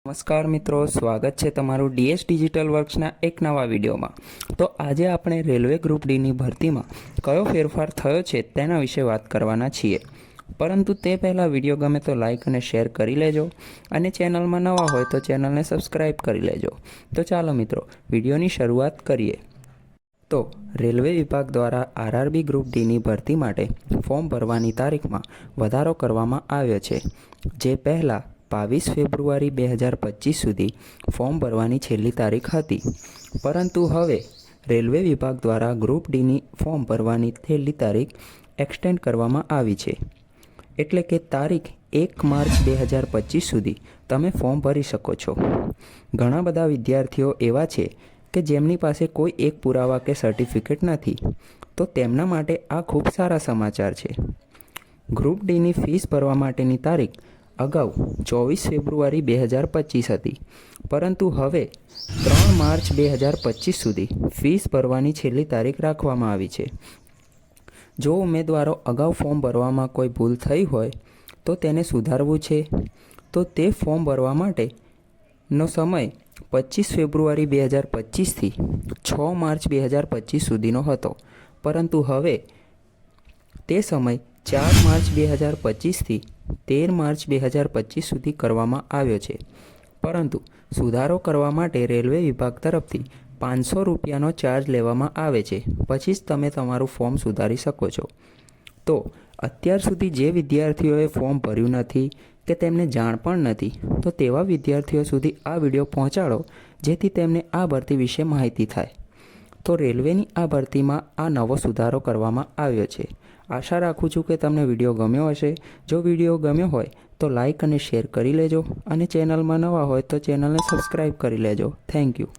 નમસ્કાર મિત્રો, સ્વાગત છે તમારું ડીએસ ડિજિટલ વર્ક્સના એક નવા વિડીયોમાં। તો આજે આપણે રેલવે ગ્રુપ ડીની ભરતીમાં કયો ફેરફાર થયો છે તેના વિશે વાત કરવાના છીએ। પરંતુ તે પહેલાં વિડીયો ગમે તો લાઇક અને શેર કરી લેજો અને ચેનલમાં નવા હોય તો ચેનલને સબસ્ક્રાઈબ કરી લેજો। તો ચાલો મિત્રો, વિડીયોની શરૂઆત કરીએ। તો રેલવે વિભાગ દ્વારા આરઆરબી ગ્રુપ ડીની ભરતી માટે ફોર્મ ભરવાની તારીખમાં વધારો કરવામાં આવ્યો છે। જે પહેલાં 22 ફેબ્રુઆરી 2025 સુધી ફોર્મ ભરવાની છેલ્લી તારીખ હતી, પરંતુ હવે રેલવે વિભાગ દ્વારા ગ્રુપ ડીની ફોર્મ ભરવાની છેલ્લી તારીખ એક્સટેન્ડ કરવામાં આવી છે। એટલે કે તારીખ 1 માર્ચ 2025 સુધી તમે ફોર્મ ભરી શકો છો। ઘણા બધા વિદ્યાર્થીઓ એવા છે કે જેમની પાસે કોઈ એક પુરાવા કે સર્ટિફિકેટ નથી, તો તેમના માટે આ ખૂબ સારા સમાચાર છે। ગ્રુપ ડીની ફીસ ભરવા માટેની તારીખ અગાઉ 24 ફેબ્રુઆરી 2025 હતી, પરંતુ હવે 3 માર્ચ 2025 સુધી ફીસ ભરવાની છેલ્લી તારીખ રાખવામાં આવી છે। જો ઉમેદવારો અગાઉ ફોર્મ ભરવામાં કોઈ ભૂલ થઈ હોય તો તેને સુધારવું છે, તો તે ફોર્મ ભરવા માટેનો સમય 25 ફેબ્રુઆરી 2025થી 6 માર્ચ 2025 સુધીનો હતો, પરંતુ હવે તે સમય 4 માર્ચ 2025થી 13 માર્ચ 2025 સુધી કરવામાં આવ્યો છે। પરંતુ સુધારો કરવા માટે રેલવે વિભાગ તરફથી 500 રૂપિયાનો ચાર્જ લેવામાં આવે છે, પછી જ તમે તમારું ફોર્મ સુધારી શકો છો। તો અત્યાર સુધી જે વિદ્યાર્થીઓએ ફોર્મ ભર્યું નથી કે તેમને જાણ પણ નથી, તો તેવા વિદ્યાર્થીઓ સુધી આ વિડીયો પહોંચાડો, જેથી તેમને આ ભરતી વિશે માહિતી થાય। તો રેલવેની આ ભરતીમાં આ નવો સુધારો કરવામાં આવ્યો છે। આશા રાખું છું કે તમને વિડીયો ગમ્યો હશે। જો વિડીયો ગમ્યો હોય તો લાઇક અને શેર કરી લેજો અને ચેનલમાં નવા હોય તો ચેનલને સબસ્ક્રાઈબ કરી લેજો। Thank you.